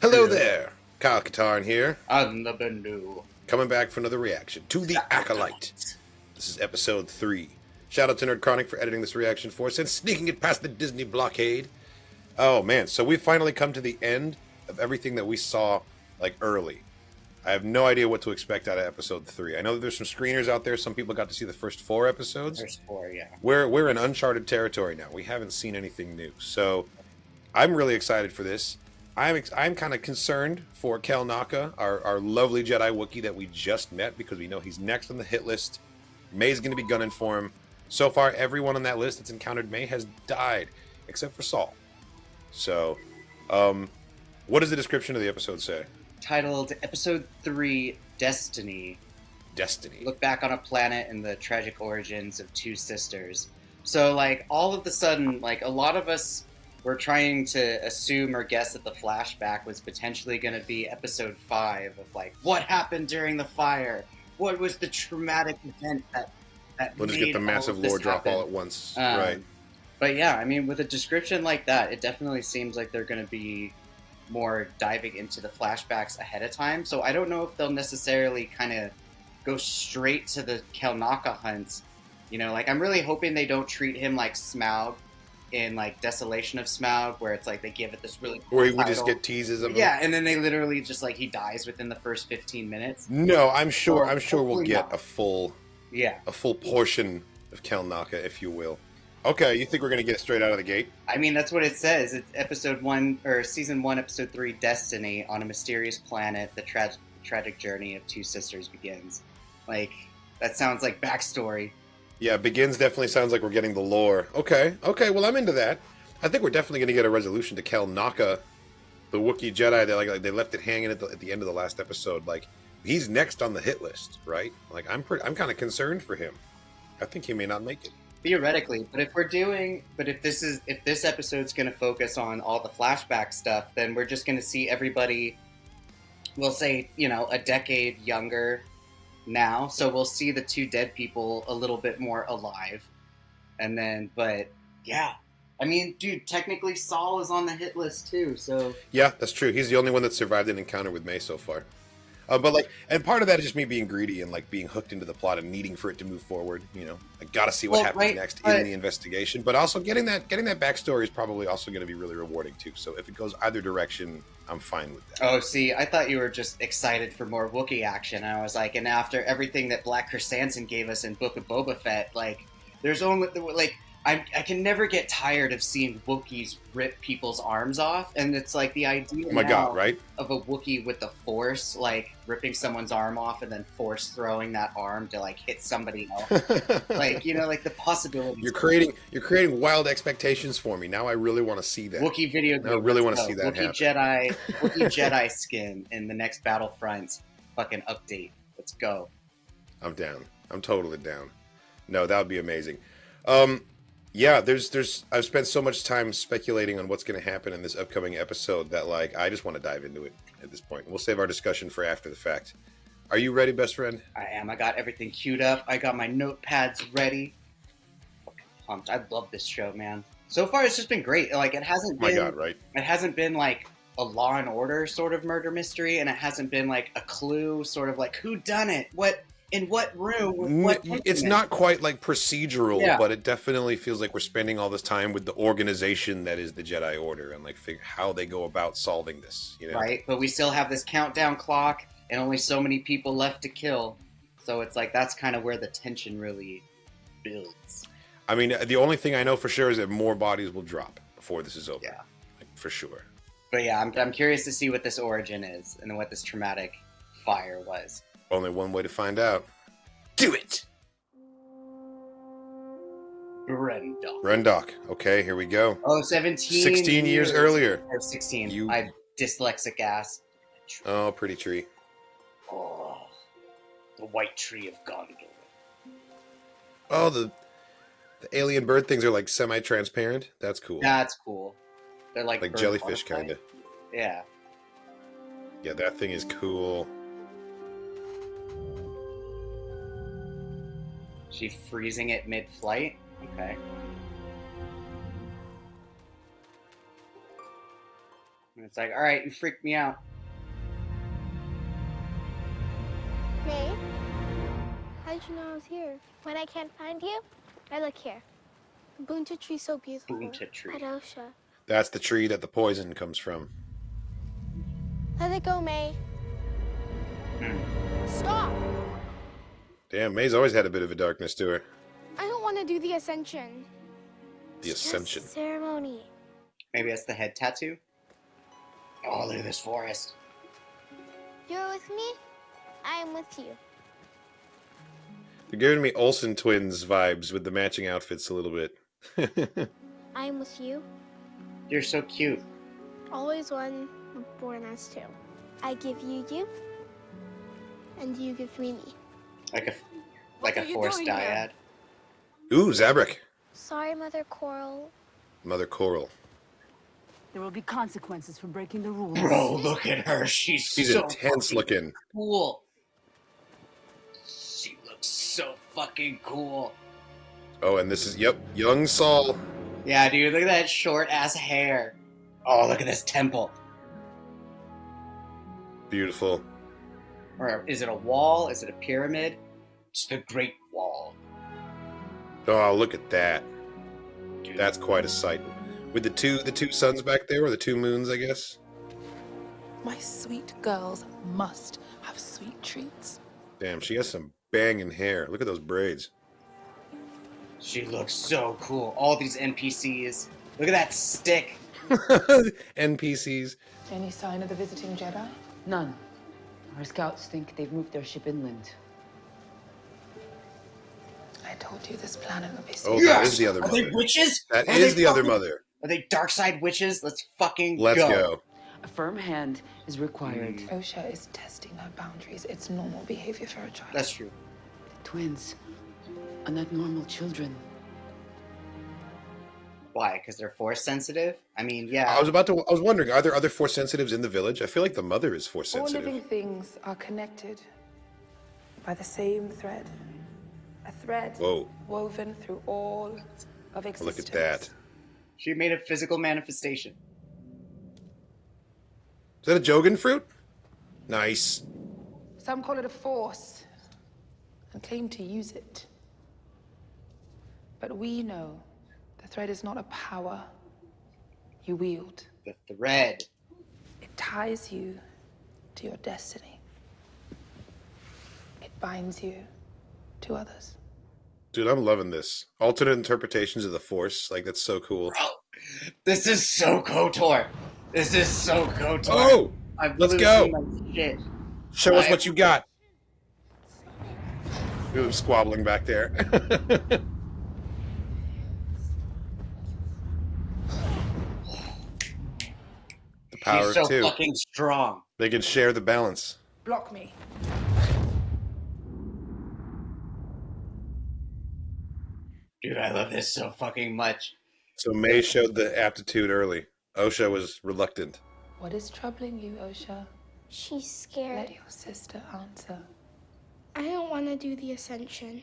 Hello Hello. there, Kyle Katarn here, I'm the Bendu. coming back for another reaction to The Acolyte. This is episode 3. Shout out to Nerd Chronic for editing this reaction for us and sneaking it past the Disney blockade. Oh man, so we've finally come to the end of everything that we saw, like, early. I have no idea what to expect out of episode 3. I know that there's some screeners out there. Some people got to see the first 4 episodes. There's 4, yeah. We're in uncharted territory now. We haven't seen anything new. So I'm really excited for this. I'm kind of concerned for Kel Naka, our lovely Jedi Wookiee that we just met, because we know he's next on the hit list. May's going to be gunning for him. So far, everyone on that list that's encountered May has died, except for Saul. So, what does the description of the episode say? Titled Episode 3, Destiny. Destiny. Look back on a planet and the tragic origins of two sisters. So, like, all of a sudden, like, a lot of us were trying to assume or guess that the flashback was potentially going to be Episode 5 of, like, what happened during the fire? What was the traumatic event that We'll just made get the massive all of this lore drop happen? all at once. Right. But yeah, I mean, with a description like that, it definitely seems like they're going to be more diving into the flashbacks ahead of time. So I don't know if they'll necessarily kind of go straight to the Kelnaka hunts. You know, like, I'm really hoping they don't treat him like Smaug in, like, Desolation of Smaug, where it's like they give it this really cool Where we title. just get teases of him. Yeah, and then they literally just, like, he dies within the first 15 minutes. No, I'm sure we'll hopefully get not. a full portion of Kel Naka, if you will. Okay, you think we're gonna get it straight out of the gate? I mean, that's what it says. It's episode 1, or season 1, episode 3, Destiny. On a mysterious planet, the tragic journey of two sisters begins. Like, that sounds like backstory. Yeah, begins definitely sounds like we're getting the lore. Okay, well, I'm into that. I think we're definitely gonna get a resolution to Kel Naka, the Wookiee Jedi. That like they left it hanging at the end of the last episode. Like, he's next on the hit list, right? Like, I'm kind of concerned for him. I think he may not make it. Theoretically, but if this episode's going to focus on all the flashback stuff, then we're just going to see everybody, we'll say, you know, a decade younger now. So we'll see the two dead people a little bit more alive. And then, but yeah, I mean, dude, technically Saul is on the hit list too. So Yeah, that's true. He's the only one that survived an encounter with May so far. But like, and part of that is just me being greedy and like being hooked into the plot and needing for it to move forward. You know, I gotta see what happens next in the investigation. But also getting that backstory is probably also going to be really rewarding too. So if it goes either direction, I'm fine with that. Oh, see, I thought you were just excited for more Wookiee action. And I was like, and after everything that Black Chrysanthemum gave us in Book of Boba Fett, like, there's only like. I can never get tired of seeing Wookiees rip people's arms off, and it's like the idea Oh my God, right? of a Wookiee with the Force, like ripping someone's arm off and then Force throwing that arm to like hit somebody else. Like, you know, like the possibilities. You're creating wild expectations for me. Now I really want to see that. Wookiee video game. I really want to see that happen. Wookiee Jedi skin in the next Battlefront fucking update. Let's go. I'm down. I'm totally down. No, that would be amazing. Yeah, I've spent so much time speculating on what's going to happen in this upcoming episode that, like, I just want to dive into it at this point. We'll save our discussion for after the fact. Are you ready, best friend? I am. I got everything queued up. I got my notepads ready. Fucking pumped. I love this show, man. So far, it's just been great. Like, it hasn't been... My God, right? It hasn't been, like, a Law and Order sort of murder mystery, and it hasn't been, like, a clue sort of, like, who done it? What... In what room? It's not quite like procedural, but it definitely feels like we're spending all this time with the organization that is the Jedi Order and like figure how they go about solving this. You know? Right, but we still have this countdown clock and only so many people left to kill. So it's like that's kind of where the tension really builds. I mean, the only thing I know for sure is that more bodies will drop before this is over. Yeah, like, for sure. But yeah, I'm curious to see what this origin is and what this traumatic fire was. Only one way to find out. Do it! Rendok. Okay, here we go. Oh, 17 16 years earlier. Or 16. I dyslexic ass. Oh, pretty tree. Oh, the white tree of Gondor. Oh, the alien bird things are like semi-transparent. That's cool. That's cool. They're like jellyfish, kind of. Yeah. Yeah, that thing is cool. She freezing it mid-flight? Okay. And it's like, all right, you freaked me out. May, how did you know I was here? When I can't find you, I look here. The Bunta tree's so beautiful. Bunta tree. At Osha. That's the tree that the poison comes from. Let it go, May. Stop! Damn, May's always had a bit of a darkness to her. I don't want to do the ascension. The ascension. Just a ceremony. Maybe that's the head tattoo? Oh, look at this forest. You're with me, I'm with you. They're giving me Olsen twins vibes with the matching outfits a little bit. I'm with you. You're so cute. Always one, born as two. I give you you, and you give me me. Like a forced dyad. Ooh, Zabrak. Sorry, Mother Coral. Mother Coral. There will be consequences for breaking the rules. Bro, look at her. She's so intense looking. cool. She looks so fucking cool. Oh, and this is, yep, young Saul. Yeah, dude, look at that short ass hair. Oh, look at this temple. Beautiful. Or is it a wall? Is it a pyramid? It's the Great Wall. Oh, look at that. Dude. That's quite a sight. With the two suns back there, or the two moons, I guess. My sweet girls must have sweet treats. Damn, she has some banging hair. Look at those braids. She looks so cool. All these NPCs. Look at that stick. NPCs. Any sign of the visiting Jedi? None. Our scouts think they've moved their ship inland. I told you this planet would be safe. Oh, that is the other Are mother. they witches? That Are is they the other fucking- mother. Are they dark side witches? Let's fucking Let's go. A firm hand is required. Osha is testing her boundaries. It's normal behavior for a child. That's true. Twins are not normal children. Why? Because they're force sensitive? I mean, yeah. I was wondering, are there other force sensitives in the village? I feel like the mother is force All sensitive. living things are connected by the same thread. A thread Whoa. woven through all of existence. Look at that. She made a physical manifestation. Is that a Jogan fruit? Nice. Some call it a force and claim to use it. But we know the thread is not a power you wield. The thread. It ties you to your destiny. It binds you to others. Dude, I'm loving this. Alternate interpretations of the Force. Like, that's so cool. Bro, this is so KOTOR. This is so KOTOR. Oh! I'm Let's losing go. my shit. Show us what you got. Look at them squabbling back there. The power She's so of two. fucking strong. They can share the balance. Block me. Dude, I love this so fucking much. So May showed the aptitude early. Osha was reluctant. What is troubling you, Osha? She's scared. Let your sister answer. I don't want to do the ascension.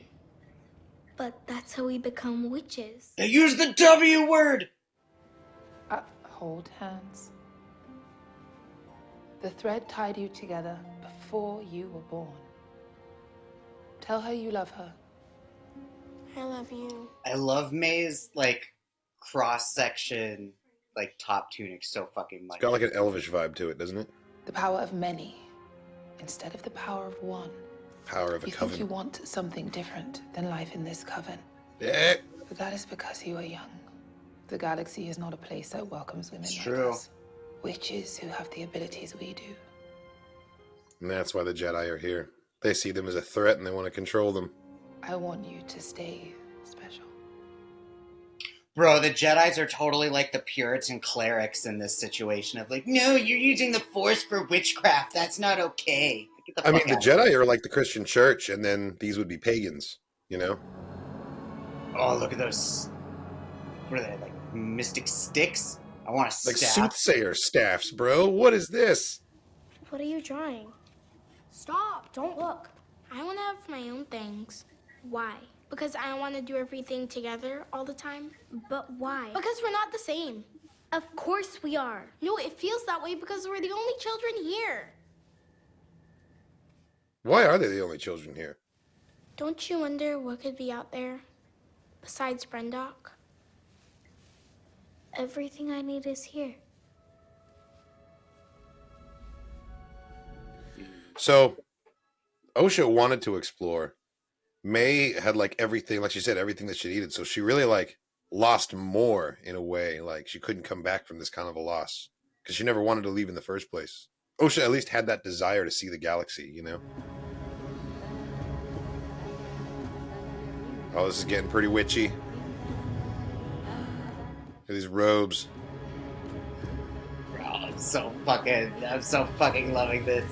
But that's how we become witches. They use the W word! Hold hands. The thread tied you together before you were born. Tell her you love her. I love you. I love May's, like, cross-section, like, top tunic so fucking much. It's got like an elvish vibe to it, doesn't it? The power of many instead of the power of one. Power of a You think coven. you want something different than life in this coven. Yeah. But that is because you are young. The galaxy is not a place that welcomes women It's like true. us. Witches who have the abilities we do. And that's why the Jedi are here. They see them as a threat and they want to control them. I want you to stay special. Bro, the Jedis are totally like the Puritan clerics in this situation of like, no, you're using the Force for witchcraft. That's not okay. Get the I mean, fuck the out of here. Jedi are like the Christian church, and then these would be pagans, you know? Oh, look at those. What are they, like mystic sticks? I want a Like staff. soothsayer staffs, bro. What is this? What are you drawing? Stop! Don't look. I want to have my own things. Why? Because I want to do everything together all the time. But why? Because we're not the same. Of course we are. No, it feels that way because we're the only children here. Why are they the only children here? Don't you wonder what could be out there besides Brendock? Everything I need is here. So, Osha wanted to explore. May had like everything, like she said, everything that she needed. So she really like lost more in a way. Like she couldn't come back from this kind of a loss because she never wanted to leave in the first place. Osha at least had that desire to see the galaxy, you know? Oh, this is getting pretty witchy. Look at these robes. Bro, I'm so fucking loving this.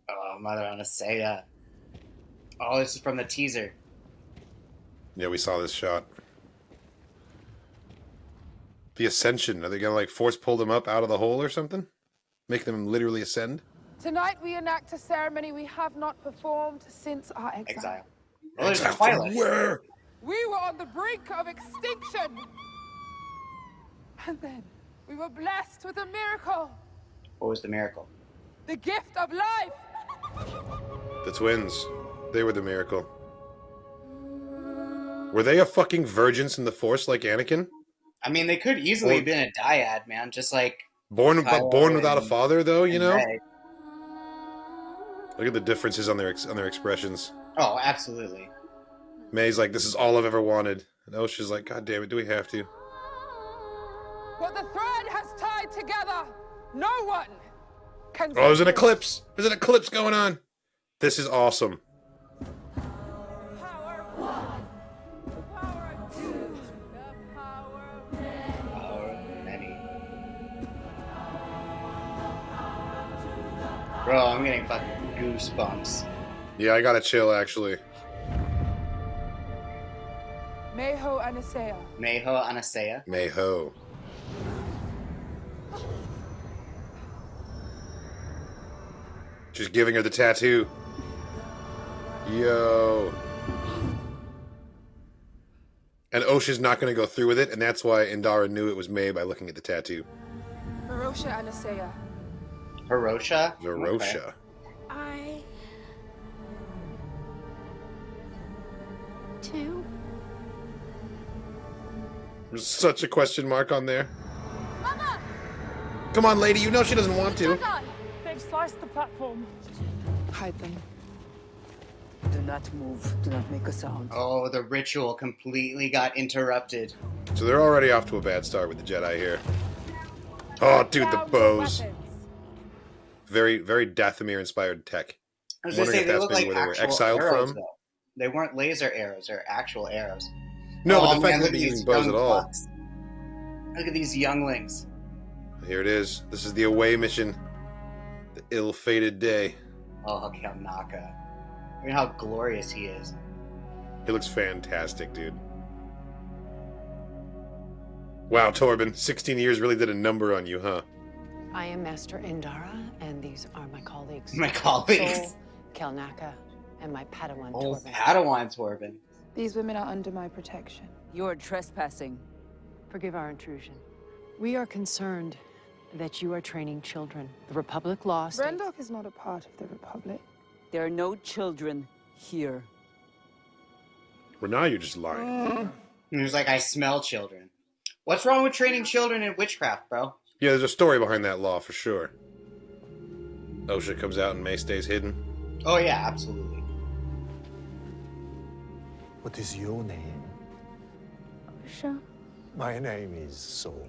Oh, Mother Anastasia. Oh, this is from the teaser. Yeah, we saw this shot. The ascension. Are they gonna like force pull them up out of the hole or something? Make them literally ascend? Tonight we enact a ceremony we have not performed since our exile. Exile. Oh, there's a Exile from pilot. where? We were on the brink of extinction. And then we were blessed with a miracle. What was the miracle? The gift of life. The twins. They were the miracle. Were they a fucking virgins in the Force like Anakin? I mean, they could easily have been a dyad, man. Just like Born Kylo without a and- father, though, you and know? Rey. Look at the differences on their expressions. Oh, absolutely. May's like, this is all I've ever wanted. And Osha's like, God damn it, do we have to? What the thread has tied together, no one can. Oh, there's an separate. eclipse! There's an eclipse going on! This is awesome. Power of one, power of two, the power of many. Power of many. Bro, I'm getting fucking goosebumps. Yeah, I gotta chill, actually. Mayho Anasea. Mayho Anastasia. Mayho. She's giving her the tattoo. Yo. And Osha's not going to go through with it, and that's why Indara knew it was May by looking at the tattoo. Marosha Anasea. Hirosha? Verosha. Okay. I... Two? There's such a question mark on there. Come on, lady, you know she doesn't want to. They've sliced the platform. Hide them. Do not move. Do not make a sound. Oh, the ritual completely got interrupted. So they're already off to a bad start with the Jedi here. Oh, dude, the Down to bows. weapons. Very, very Dathomir-inspired tech. I was gonna Wondering say if they that's look maybe like where they were actual exiled arrows, from. though. They weren't laser arrows; they're actual arrows. No, Oh, but the fact man, that look they're at using these bows young at all. bucks. Look at these younglings. Here it is. This is the away mission. The ill-fated day. Oh, Kelnaka. Look at how glorious he is. He looks fantastic, dude. Wow, Torben, 16 years really did a number on you, huh? I am Master Indara, and these are my colleagues. My colleagues. Sol, Kelnaka, and my Padawan Oh, Torben. Padawan Torben. These women are under my protection. You're trespassing. Forgive our intrusion. We are concerned that you are training children. The Republic law states... Brendock is not a part of the Republic. There are no children here. Well, now you're just lying. And he was like, I smell children. What's wrong with training children in witchcraft, bro? Yeah, there's a story behind that law, for sure. Osha comes out and May stays hidden. Oh, yeah, absolutely. What is your name? Osha? My name is Sol.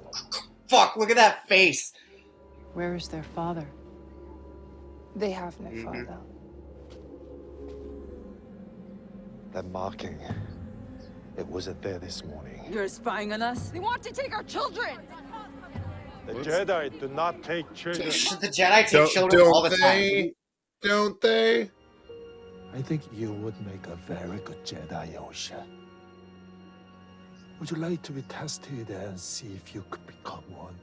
Fuck, look at that face. Where is their father? They have no father. That marking. It wasn't there this morning. You're spying on us? They want to take our children! The Jedi do not take children. The Jedi take children all the time. Don't they? I think you would make a very good Jedi, Osha. Would you like to be tested and see if you could become one?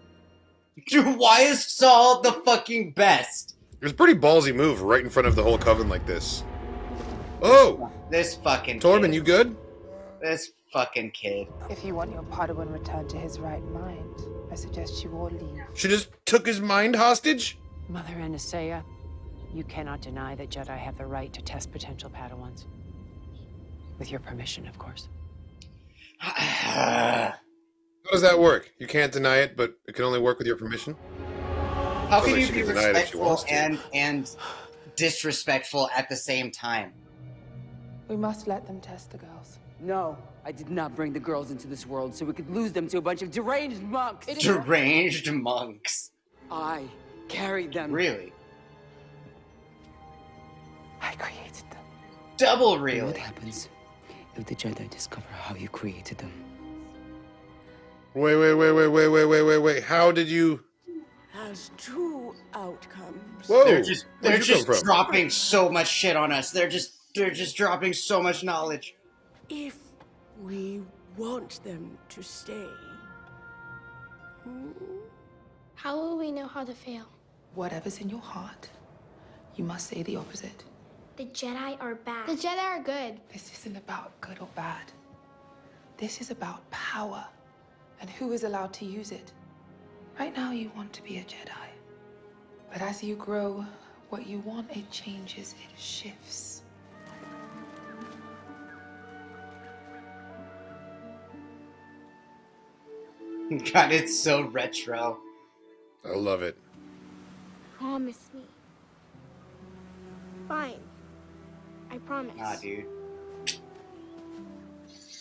Dude, why is Saul the fucking best? It was a pretty ballsy move right in front of the whole coven like this. Oh! This fucking Torben, kid. you good? This fucking kid. If you want your Padawan returned to his right mind, I suggest you all leave. She just took his mind hostage? Mother Anastasia, you cannot deny that Jedi have the right to test potential Padawans. With your permission, of course. How does that work? You can't deny it, but it can only work with your permission? How Sounds can like you she be can deny it if she respectful wants to. and disrespectful at the same time? We must let them test the girls. No, I did not bring the girls into this world so we could lose them to a bunch of deranged monks. Deranged monks. I carried them. Really? I created them. Double What really? happens if the Jedi discover how you created them? Wait. How did you... Has two outcomes. Whoa! They're just Where'd you come from? dropping so much shit on us. They're just dropping so much knowledge. If we want them to stay. How will we know how to fail? Whatever's in your heart, you must say the opposite. The Jedi are bad. The Jedi are good. This isn't about good or bad. This is about power and who is allowed to use it. Right now, you want to be a Jedi. But as you grow, what you want, it changes, it shifts. God, it's so retro. I love it. Promise me. Fine. I promise. Nah, dude.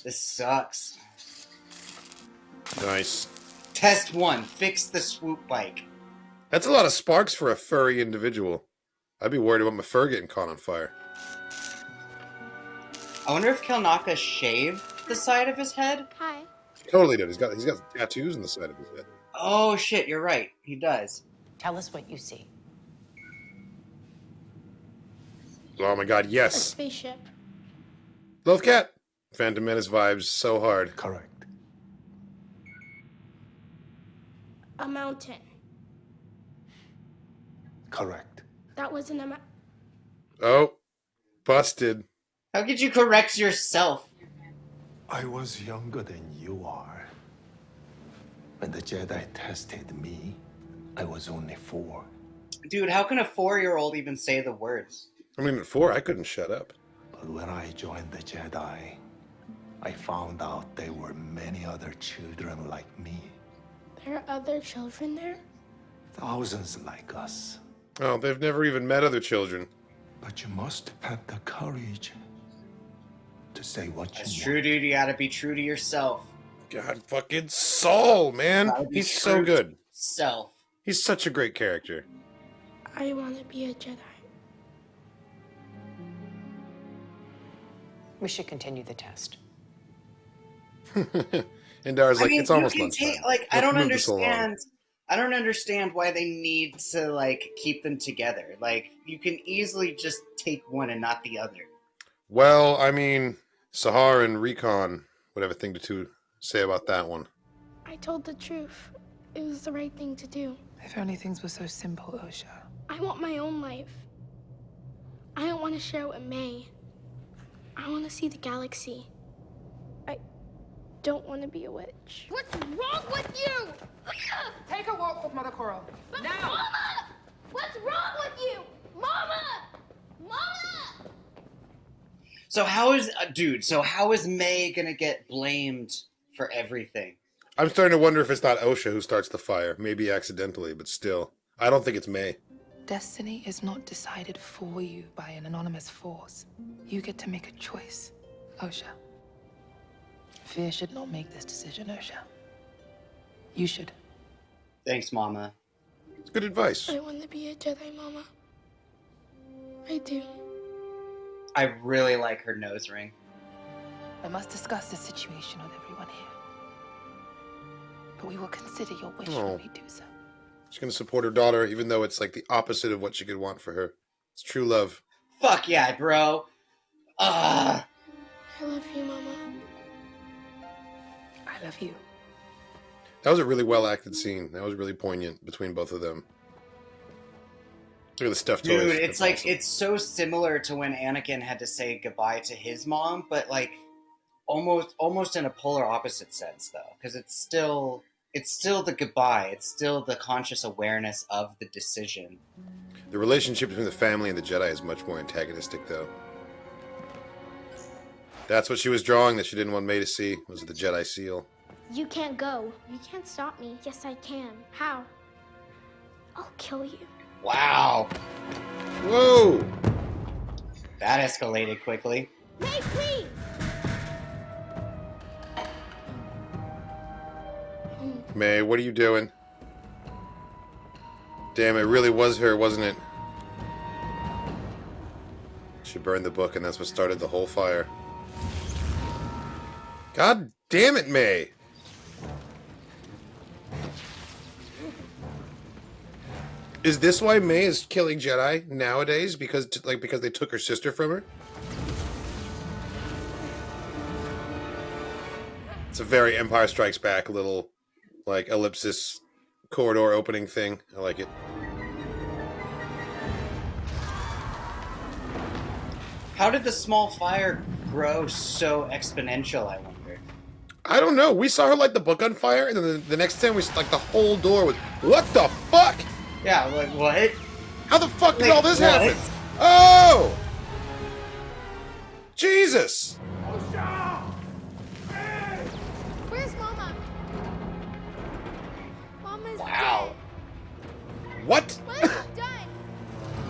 This sucks. Nice. Test 1. Fix the swoop bike. That's a lot of sparks for a furry individual. I'd be worried about my fur getting caught on fire. I wonder if Kelnaka shaved the side of his head? Hi. Totally did. He's got tattoos on the side of his head. Oh shit, you're right. He does. Tell us what you see. Oh my god, A yes. spaceship. Love Cat. Phantom Menace vibes so hard. Correct. A mountain. Correct. That wasn't a mountain. Oh, busted. How could you correct yourself? I was younger than you are. When the Jedi tested me, I was only 4. Dude, how can a 4-year-old even say the words? I mean, at 4, I couldn't shut up. But when I joined the Jedi, I found out there were many other children like me. There are other children there? Thousands like us. Oh, they've never even met other children. But you must have the courage to say what That's you true, want. dude. You gotta be true to yourself. God, fucking Saul, man. Gotta be He's true so to good. Self. He's such a great character. I want to be a Jedi. We should continue the test. And Dara's like, I mean, it's almost you can lunchtime. take, like, I Let's don't move this along. understand. I don't understand why they need to, like, keep them together. Like, you can easily just take one and not the other. Well, I mean, Sahar and Recon would have a thing to say about that one. I told the truth. It was the right thing to do. If only things were so simple, Osha. I want my own life. I don't want to share it with May. I want to see the galaxy. I don't want to be a witch. What's wrong with you? Take a walk with Mother Coral. But Mama! What's wrong with you? Mama! Mama! So how is May gonna get blamed for everything? I'm starting to wonder if it's not Osha who starts the fire. Maybe accidentally, but still. I don't think it's May. Destiny is not decided for you by an anonymous force. You get to make a choice, Osha. Fear should not make this decision, Osha. You should. Thanks, Mama. It's good advice. I want to be a Jedi, Mama. I do. I really like her nose ring. I must discuss the situation with everyone here. But we will consider your wish Oh. when we do so. She's going to support her daughter, even though it's like the opposite of what she could want for her. It's true love. Fuck yeah, bro. I love you, Mama. I love you. That was a really well acted scene. That was really poignant between both of them. Look at the stuffed Dude, toys. it's That's like awesome. it's so similar to when Anakin had to say goodbye to his mom, but like almost in a polar opposite sense though, because it's still the goodbye. It's still the conscious awareness of the decision. The relationship between the family and the Jedi is much more antagonistic, though. That's what she was drawing that she didn't want May to see, was the Jedi seal. You can't go. You can't stop me. Yes, I can. How? I'll kill you. Wow, Whoa! that escalated quickly. May, please! May, what are you doing? Damn, it really was her, wasn't it? She burned the book, and that's what started the whole fire. God damn it, May! Is this why May is killing Jedi nowadays? Because they took her sister from her? It's a very Empire Strikes Back little, like, ellipsis corridor opening thing. I like it. How did the small fire grow so exponential, I wonder? I don't know. We saw her light the book on fire, and then the next time we like the whole door was. What the fuck? Yeah, like what? How the fuck did Like, all this what? happen? Oh! Jesus! Where's Mama? Mama's Wow. What? dead. What have you done?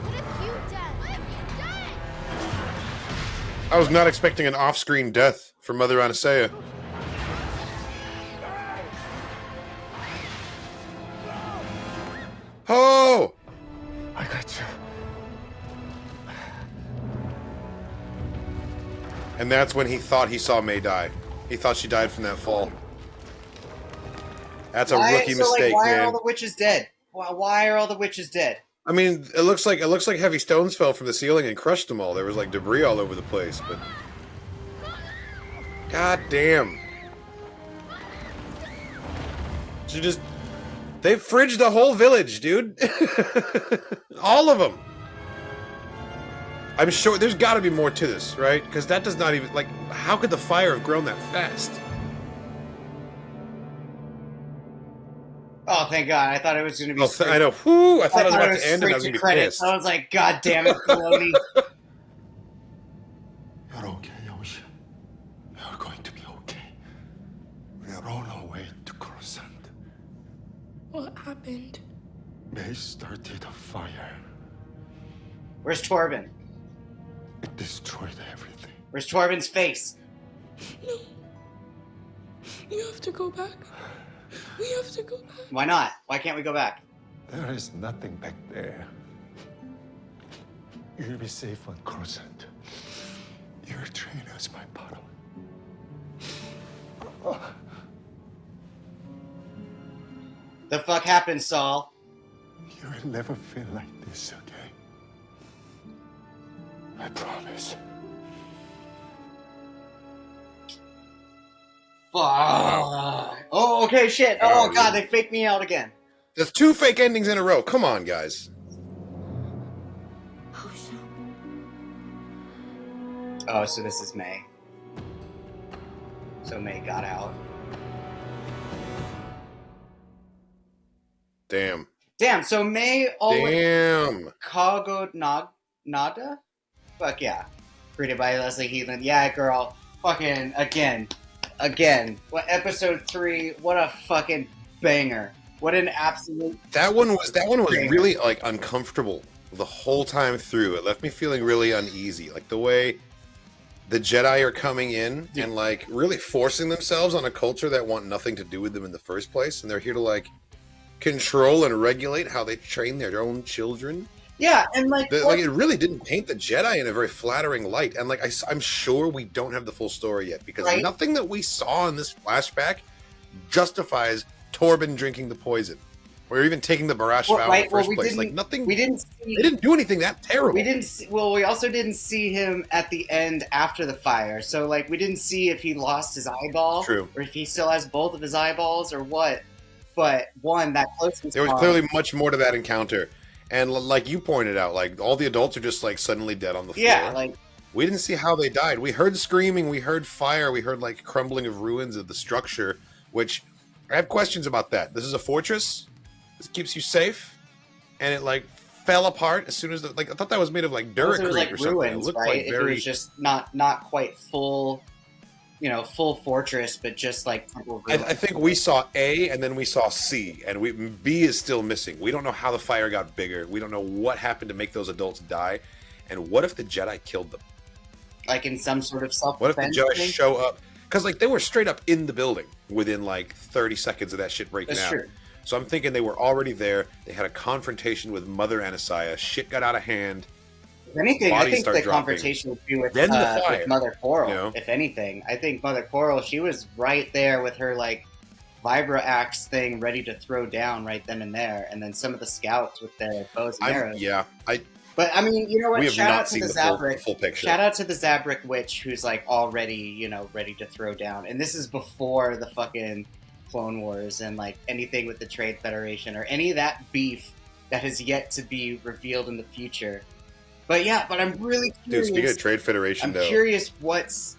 What have you done? What have you done? I was not expecting an off-screen death for Mother Anastasia. Oh! I got you. And that's when he thought he saw May die. He thought she died from that fall. That's a rookie mistake, why are man. all the witches dead? Why are all the witches dead? I mean, it looks like heavy stones fell from the ceiling and crushed them all. There was like debris all over the place, but god damn. They fridged the whole village, dude. All of them. I'm sure there's got to be more to this, right? Because that does not even, like, how could the fire have grown that fast? Oh, thank God! I thought it was going to be. I know. Whew, I thought it was thought about to end and I was straight going to be credits. pissed. I was like, God damn it, Filoni. You're okay, Ocean. You're going to be okay. We're on our way to Coruscant. What happened? May started a fire. Where's Torben? It destroyed everything. Where's Torben's face? No. You have to go back. We have to go back. Why not? Why can't we go back? There is nothing back there. You'll be safe on Coruscant. You're trained as my Padawan. The fuck happened, Saul? You will never feel like this again. I promise. Fuck. Oh, okay, shit. Oh, God, they faked me out again. There's 2 fake endings in a row. Come on, guys. Oh, so this is May. So May got out. Damn. Damn, so May always... Damn. Kago Nada? Fuck yeah. Created by Leslie Healand. Yeah, girl. Fucking again. What episode 3? What a fucking banger. What an absolute. That one was banger. really like uncomfortable the whole time through. It left me feeling really uneasy. Like the way the Jedi are coming in and like really forcing themselves on a culture that want nothing to do with them in the first place, and they're here to like control and regulate how they train their own children. Yeah, and like it really didn't paint the Jedi in a very flattering light. And like I'm sure we don't have the full story yet because Right. nothing that we saw in this flashback justifies Torben drinking the poison or even taking the Barash vow in the first place. Like nothing. We didn't see. They didn't do anything that terrible. We didn't see, well, we also didn't see him at the end after the fire. So, like, we didn't see if he lost his eyeball. True. Or if he still has both of his eyeballs or what. But, one, that close There was clearly much more to that encounter. And like you pointed out, like all the adults are just like suddenly dead on the floor. Yeah, like we didn't see how they died. We heard screaming, we heard fire, we heard like crumbling of ruins of the structure, which I have questions about that. This is a fortress. This keeps you safe, and it like fell apart as soon as I thought that was made of like it was duracrete like or something. ruins, It looked right? like If very. it was just not quite full, full fortress, but just like temple ruins. I think we saw A and then we saw C, and B is still missing. We don't know how the fire got bigger. We don't know what happened to make those adults die, and what if the Jedi killed them? Like in some sort of self What if the defense Jedi thing? show up? Because like they were straight up in the building within like 30 seconds of that shit breaking That's out. true. So I'm thinking they were already there. They had a confrontation with Mother Anasaya. Shit got out of hand. If anything, I Bodies think start the dropping. confrontation would be with, Then the fire, with Mother Coral. you know? If anything, I think Mother Coral, she was right there with her like Vibra axe thing ready to throw down right then and there, and then some of the scouts with their bows and arrows. But I mean, you know what? We have Shout not out to seen the the Zabrak. full picture. Shout out to the Zabrak witch, who's like already, ready to throw down. And this is before the fucking Clone Wars and like anything with the Trade Federation or any of that beef that has yet to be revealed in the future. But yeah, I'm really curious. Dude, speaking of Trade Federation, I'm curious what's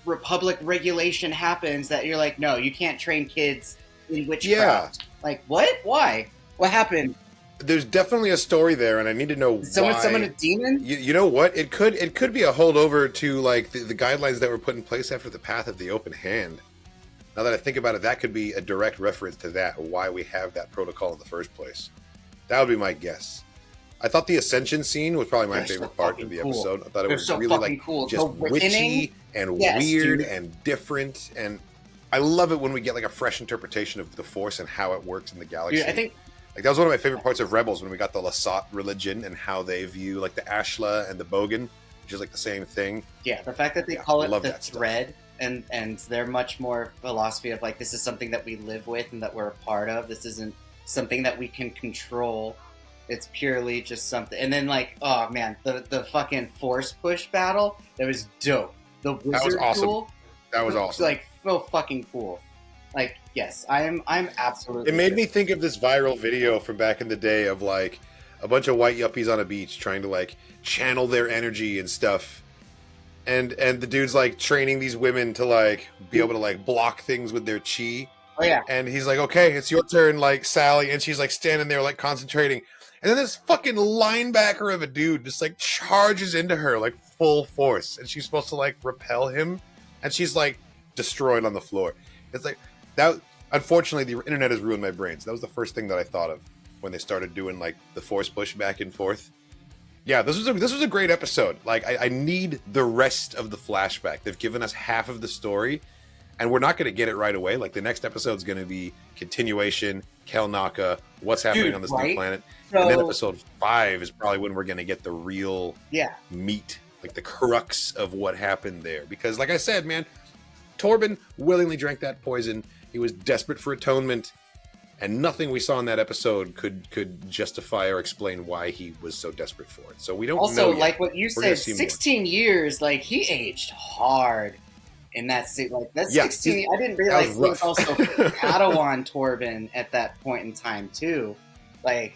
Republic regulation happens that you're like, no, you can't train kids in witchcraft. Like, what? Why? What happened? There's definitely a story there, and I need to know Did someone why. summon a demon? You know what? It could be a holdover to like the guidelines that were put in place after the Path of the Open Hand. Now that I think about it, that could be a direct reference to that, why we have that protocol in the first place. That would be my guess. I thought the Ascension scene was probably my They're favorite so part of the fucking cool. episode. I thought it They're was so really fucking like cool. just The Reckoning? witchy and Yes, weird dude. and different, and I love it when we get like a fresh interpretation of the Force and how it works in the galaxy. Dude, I think like that was one of my favorite parts of Rebels when we got the Lasat religion and how they view like the Ashla and the Bogan, which is like the same thing. yeah, the fact that they Yeah, call it love the that stuff. thread and they're much more philosophy of like this is something that we live with and that we're a part of. This isn't something that we can control. It's purely just something. And then like, oh man, the fucking force push battle, that was dope. The wizard That was awesome. duel, That was awesome. like so fucking cool. Like, yes, I'm absolutely. It made me think of this viral video from back in the day of like a bunch of white yuppies on a beach trying to like channel their energy and stuff. And the dude's like training these women to like be able to like block things with their chi. Oh yeah. And he's like, okay, it's your turn, like Sally. And she's like standing there like concentrating. And then this fucking linebacker of a dude just like charges into her like full force. And she's supposed to like repel him. And she's like destroyed on the floor. It's like that. Unfortunately, the internet has ruined my brains. That was the first thing that I thought of when they started doing like the force push back and forth. Yeah, this was a great episode. Like I need the rest of the flashback. They've given us half of the story, and we're not going to get it right away. Like the next episode's going to be continuation, Kel Naka, what's happening Dude, on this right? new planet, So, and then episode 5 is probably when we're going to get the real yeah. meat, like the crux of what happened there. Because, like I said, man, Torben willingly drank that poison. He was desperate for atonement, and nothing we saw in that episode could justify or explain why he was so desperate for it. So we don't know Also, yet. like what you We're gonna said, see more. 16 years, like he aged hard in that scene. Like that's Yeah, 16. I didn't that realize was he was rough. also Padawan Torben at that point in time too. Like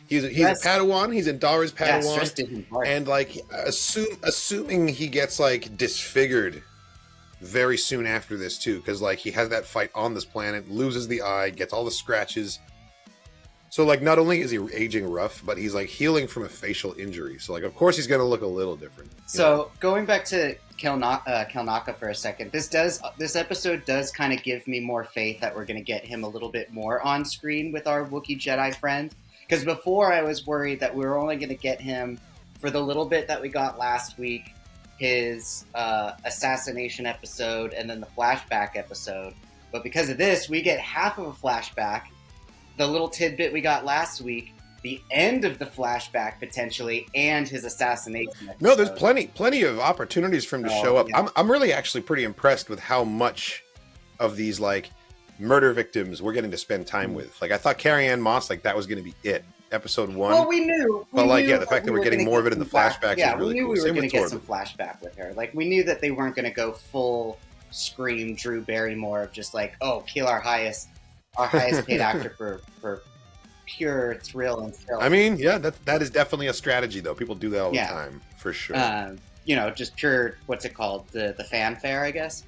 He's a Yes. Padawan. He's in Dara's yeah, Padawan, stress did him hard. and like assuming he gets like disfigured very soon after this too, because like he has that fight on this planet, loses the eye, gets all the scratches. So like not only is he aging rough, but he's like healing from a facial injury. So like of course he's gonna look a little different. you know? So going back to Kelnaka for a second, this episode does kind of give me more faith that we're going to get him a little bit more on screen with our Wookiee Jedi friend. Because before I was worried that we were only going to get him for the little bit that we got last week, his assassination episode, and then the flashback episode. But because of this, we get half of a flashback, the little tidbit we got last week, the end of the flashback potentially, and his assassination episode. No, there's plenty of opportunities for him to Oh, show up. yeah. I'm really actually pretty impressed with how much of these like murder victims we're getting to spend time with. Like I thought Carrie Ann Moss, like that was going to be it. Episode 1. Well, we knew. But, like, knew yeah, the fact that we're getting gonna more get of it in the some flash- flashbacks is Yeah, really we knew cool. we were Same going to with get Torben. some flashback with her. Like, we knew that they weren't going to go full Scream Drew Barrymore of just like, oh, kill our highest paid actor for pure thrill and thrill. I mean, yeah, that is definitely a strategy, though. People do that all Yeah. the time, for sure. You know, just pure, what's it called? The fanfare, I guess.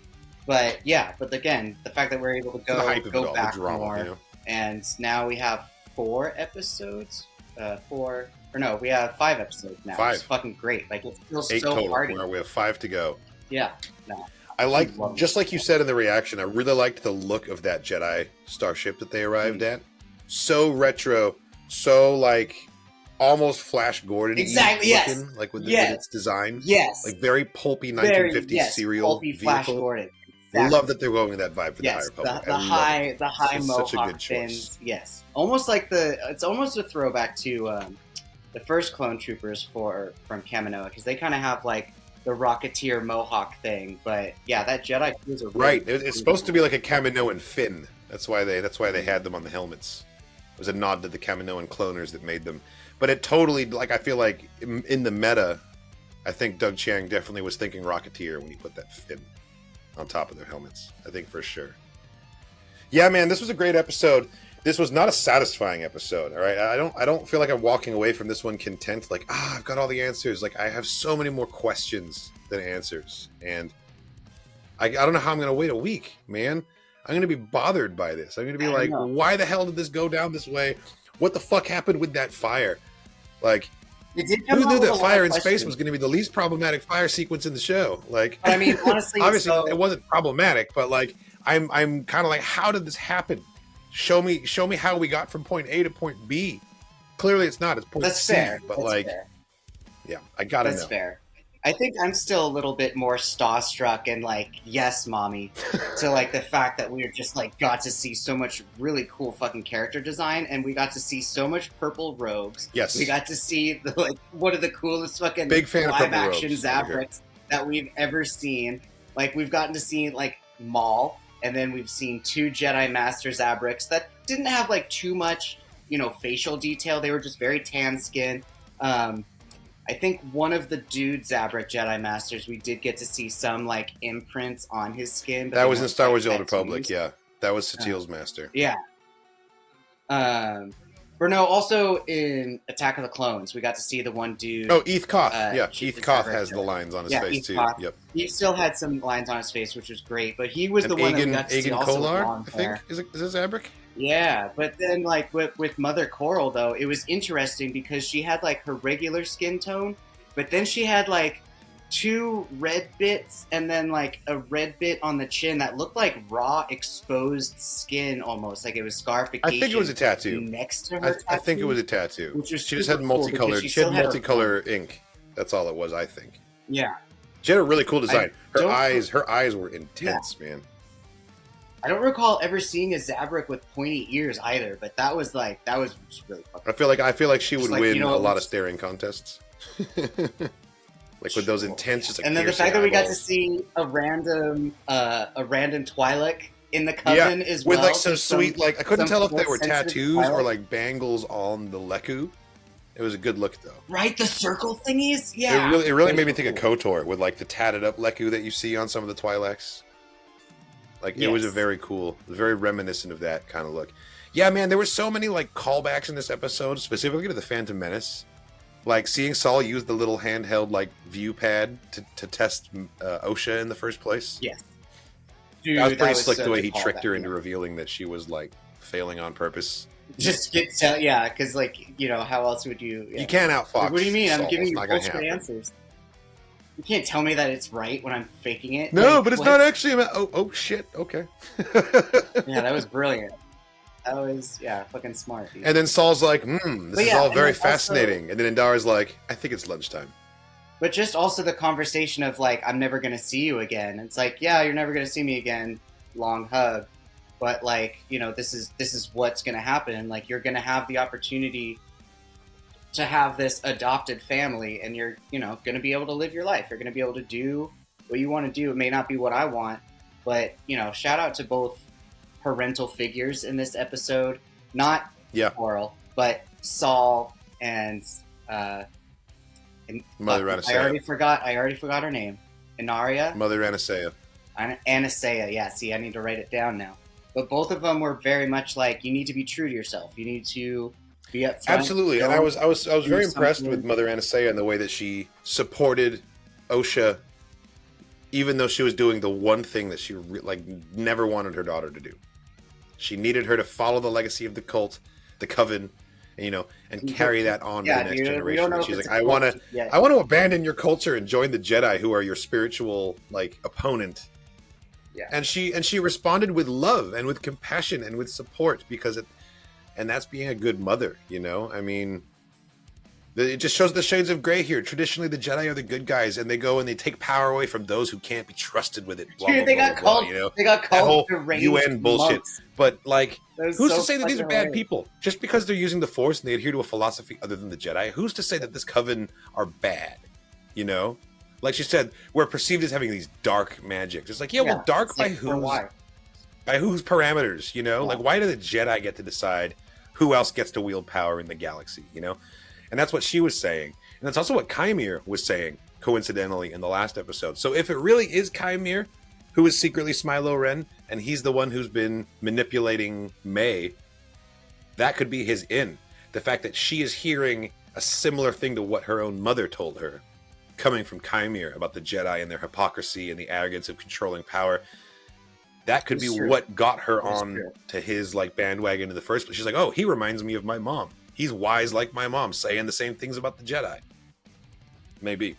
But yeah, but again, the fact that we're able to the hype of it go all, back the drama, more, you know? and now we have 4 episodes. We have 5 episodes now. 5. It's fucking great. Like, it feels 8 so total. hearty. We have 5 to go. Yeah. No. I like, love just it. like you said in the reaction, I really liked the look of that Jedi starship that they arrived at. So retro, so like almost Flash Gordon Exactly, yes. looking, like with, with Yes. its design. Yes. Like very pulpy Very, 1950s yes, serial pulpy Flash vehicle. Gordon. I love that they're going with that vibe for the High Yes, Republic. the I love high, it. the high It's mohawk such a good choice. fins. Yes, almost like it's almost a throwback to the first Clone Troopers from Kaminoa, because they kind of have like the Rocketeer mohawk thing. But yeah, that Jedi is a Right, it's supposed to be like a Kaminoan fin. That's why they had them on the helmets. It was a nod to the Kaminoan cloners that made them. But it totally, like, I feel like in the meta, I think Doug Chiang definitely was thinking Rocketeer when he put that fin on top of their helmets. I think for sure. Yeah, man, this was a great episode. This was not a satisfying episode. All right, I don't feel like I'm walking away from this one content. Like, I've got all the answers. Like, I have so many more questions than answers, and I don't know how I'm gonna wait a week, man. I'm gonna be bothered by this. I'm gonna be like, why the hell did this go down this way? What the fuck happened with that fire? Like, It did come who out knew with a that lot fire of in space questions. was going to be the least problematic fire sequence in the show? Like, But I mean, honestly, obviously so- it wasn't problematic, but like, I'm kind of like, how did this happen? Show me how we got from point A to point B. Clearly, it's not. It's point That's C. fair. But That's like, fair. yeah, I gotta That's know. fair. I think I'm still a little bit more starstruck and like, yes, mommy, to like the fact that we just like got to see so much really cool fucking character design, and we got to see so much purple robes. Yes. we got to see the like one of the coolest fucking Big fan of live purple action robes over here. Zabrix that we've ever seen. Like, we've gotten to see like Maul, and then we've seen 2 Jedi Master Zabrix that didn't have like too much, facial detail. They were just very tan skin. I think one of the dude Zabrak Jedi Masters, we did get to see some like imprints on his skin. But That they was in weren't Star quite Wars: The Old tattoos. Republic. Yeah, that was Satil's master. Yeah. Or no, also in Attack of the Clones, we got to see the one dude. Oh, Eth Koth. Yeah, Chief Eth Koth Zabrak has the Jedi. lines on his Yeah, face Eth too. Koth. Yep. He still had some lines on his face, which was great. But he was And the one that we Aegon, got to see Aegon also with Kolar, long I think. hair. Is this Zabrak? Yeah, but then like with Mother Coral though, it was interesting because she had like her regular skin tone, but then she had like 2 red bits and then like a red bit on the chin that looked like raw exposed skin almost, like it was scarification. I think it was a tattoo. Next to her I think it tattoo, was a tattoo. which was She just had super cool because multicolored. she She had still had her- multicolor ink. That's all it was. I think. Yeah, She had a really cool design. Her don't- eyes were intense, man. I don't recall ever seeing a Zabrak with pointy ears either, but that was just really fucking. I feel like she would Just like, win a lot of it's- staring contests. Like with those intense, just like And then the piercing fact that we got to eyeballs. see a random Twi'lek in the coven as well. with like some just sweet, like I couldn't some tell if they more were sensitive tattoos or Twi'lek. like bangles on the Leku. It was a good look though. Right, the circle thingies. Yeah, It really made me Those think were of cool. KOTOR with like the tatted up Leku that you see on some of the Twi'leks. Like it was a Yes. very cool, very reminiscent of that kind of look. Yeah, man, there were so many like callbacks in this episode, specifically to the Phantom Menace. Like seeing Saul use the little handheld like view pad to test Osha in the first place. Yes. Dude, That was pretty was slick the such way a he tricked her callback, into yeah. revealing that she was like failing on purpose. Just get tell, yeah, because like how else would you? Yeah. You can't outfox. Like, what do you mean? Saul. I'm giving It's you not gonna bullshit happen. answers. You can't tell me that it's right when I'm faking it. No, Like, but it's what? not actually. Oh shit. Okay. Yeah, that was brilliant. That was fucking smart. Dude. And then Saul's like, this But is yeah, all and very then also- fascinating. And then Indara's like, I think it's lunchtime. But just also the conversation of like, I'm never gonna see you again. It's like, yeah, you're never gonna see me again. Long hug, but like, this is what's gonna happen. Like, you're gonna have the opportunity to have this adopted family, and you're gonna be able to live your life. You're gonna be able to do what you want to do. It may not be what I want, but shout out to both parental figures in this episode. Not Yeah. Coral, but Saul and. And Mother fuck, Anasea. I already forgot her name. Inaria? Mother Anasea. Anasea, yeah. See, I need to write it down now. But both of them were very much like, you need to be true to yourself. You need to be up front. Absolutely, and I was very impressed with Mother Anastasia and the way that she supported Osha, even though she was doing the one thing that she never wanted her daughter to do. She needed her to follow the legacy of the cult, the coven, and carry that on to the next generation. And she's like, I want to abandon your culture and join the Jedi, who are your spiritual opponent. Yeah. And she responded with love and with compassion and with support and that's being a good mother, I mean, it just shows the shades of gray here. Traditionally, the Jedi are the good guys, and they go and they take power away from those who can't be trusted with it. They got called deranged UN bullshit. monks. But who's to say that these are bad hilarious. people? Just because they're using the Force and they adhere to a philosophy other than the Jedi, who's to say that this coven are bad? Like she said, we're perceived as having these dark magics. It's like, well, dark by whose? By whose parameters? Why do the Jedi get to decide who else gets to wield power in the galaxy? And that's what she was saying. And that's also what Kymir was saying, coincidentally, in the last episode. So if it really is Kymir, who is secretly Smilo Ren, and he's the one who's been manipulating May, that could be his in. The fact that she is hearing a similar thing to what her own mother told her, coming from Kymir about the Jedi and their hypocrisy and the arrogance of controlling power, that could be what got her on to his bandwagon in the first place. She's like, oh, he reminds me of my mom. He's wise like my mom, saying the same things about the Jedi. Maybe,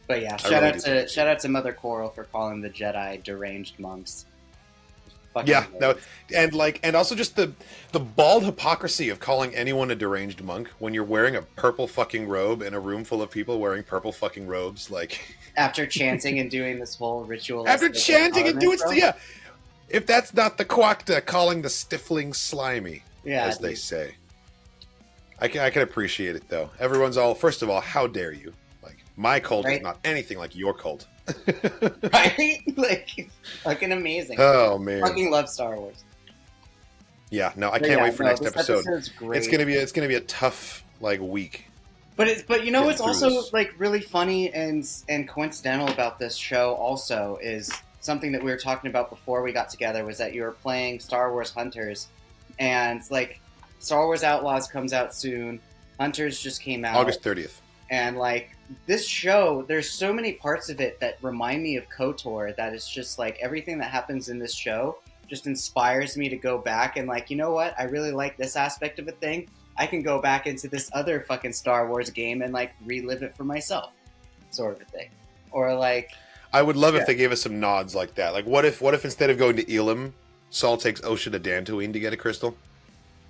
But yeah, shout out to Mother Coral for calling the Jedi deranged monks. And also just the bald hypocrisy of calling anyone a deranged monk when you're wearing a purple fucking robe in a room full of people wearing purple fucking robes, after chanting and doing this whole ritual. After chanting and doing if that's not the Quacta calling the stifling slimy, as they say. I can appreciate it though. Everyone's all, first of all, how dare you? My cult is not anything like your cult. Right? Fucking amazing. Oh man. Fucking love Star Wars. Yeah, no, I can't wait for next episode. Great. It's gonna be a tough week. But what's also really funny and coincidental about this show also is something that we were talking about before we got together, was that you were playing Star Wars Hunters, and Star Wars Outlaws comes out soon. Hunters just came out August 30th. And this show, there's so many parts of it that remind me of KOTOR that it's just everything that happens in this show just inspires me to go back and you know what? I really like this aspect of a thing. I can go back into this other fucking Star Wars game and relive it for myself, sort of a thing. Or I would love if they gave us some nods like that. What if instead of going to Elam, Saul takes Osha to Dantooine to get a crystal?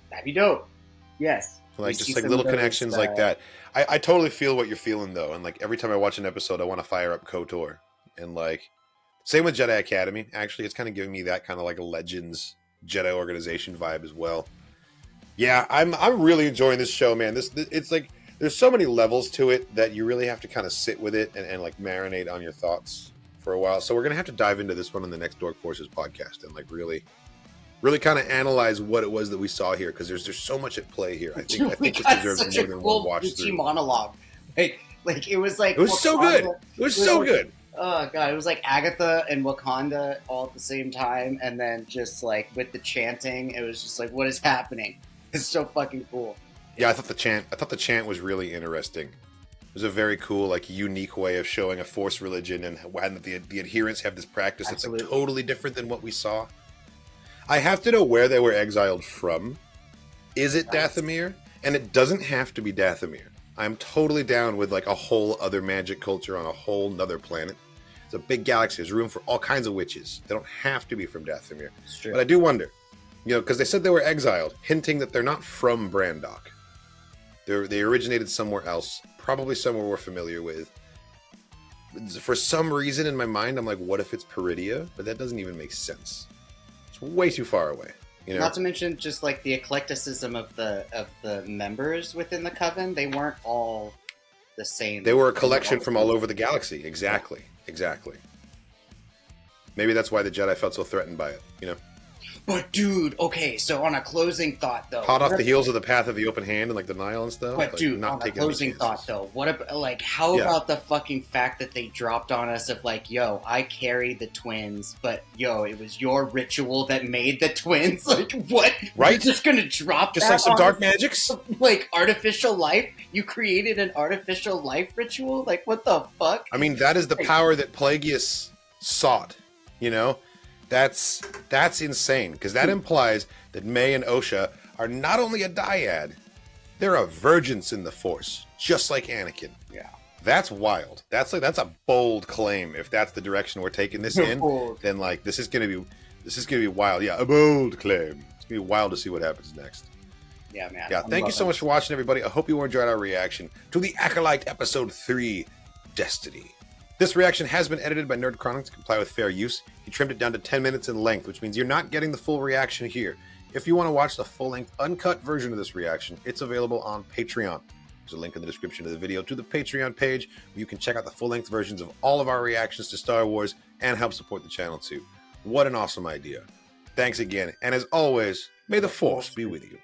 That'd be dope. Yes. Just little connections like that. I totally feel what you're feeling though, and every time I watch an episode, I want to fire up KOTOR, and same with Jedi Academy. Actually, it's kind of giving me that kind of a Legends Jedi organization vibe as well. Yeah, I'm really enjoying this show, man. It's there's so many levels to it that you really have to kind of sit with it and marinate on your thoughts for a while. So we're gonna have to dive into this one on the next Dork Forces podcast and really kind of analyze what it was that we saw here, because there's so much at play here. I think this deserves more than one watch through. Monologue. It was it was so good. It was so good. Oh god, it was Agatha and Wakanda all at the same time, and then just with the chanting, it was just what is happening? It's so fucking cool. Yeah, I thought the chant was really interesting. It was a very cool, unique way of showing a Force religion, and the adherents have this practice that's totally different than what we saw. I have to know where they were exiled from. Is it Dathomir? And it doesn't have to be Dathomir. I'm totally down with a whole other magic culture on a whole nother planet. It's a big galaxy. There's room for all kinds of witches. They don't have to be from Dathomir. But I do wonder, because they said they were exiled, hinting that they're not from Brandok. They originated somewhere else, probably somewhere we're familiar with. For some reason in my mind, I'm what if it's Peridia? But that doesn't even make sense. Way too far away, Not to mention just the eclecticism of the members within the coven. They weren't all the same. They were a collection from all over the galaxy. Exactly. Maybe that's why the Jedi felt so threatened by it. But dude, okay, so on a closing thought though, Hot off the heels of the Path of the Open Hand and like the Nile and stuff. but like, dude, not on a taking any closing chances. thought though, what about like how Yeah. about the fucking fact that they dropped on us of like, yo, I carried the twins, but yo, it was your ritual that made the twins. Like what? Right? You're just gonna drop Just that like some on dark us? magics. Like artificial life? You created an artificial life ritual? Like what the fuck? I mean, that is the power that Plagueis sought. You know, that's insane because that implies that May and Osha are not only a dyad, they're a virgins in the Force, just like Anakin. Yeah. That's wild. That's a bold claim. If that's the direction we're taking this in, Bold. then like this is gonna be wild. Yeah, a bold claim. It's gonna be wild to see what happens next. Yeah, man. Yeah, thank you so much for watching, everybody. I hope you enjoyed our reaction to the Acolyte Episode 3, Destiny. This reaction has been edited by Nerd Chronic to comply with fair use. He trimmed it down to 10 minutes in length, which means you're not getting the full reaction here. If you want to watch the full-length, uncut version of this reaction, it's available on Patreon. There's a link in the description of the video to the Patreon page where you can check out the full-length versions of all of our reactions to Star Wars and help support the channel too. What an awesome idea. Thanks again, and as always, may the Force be with you.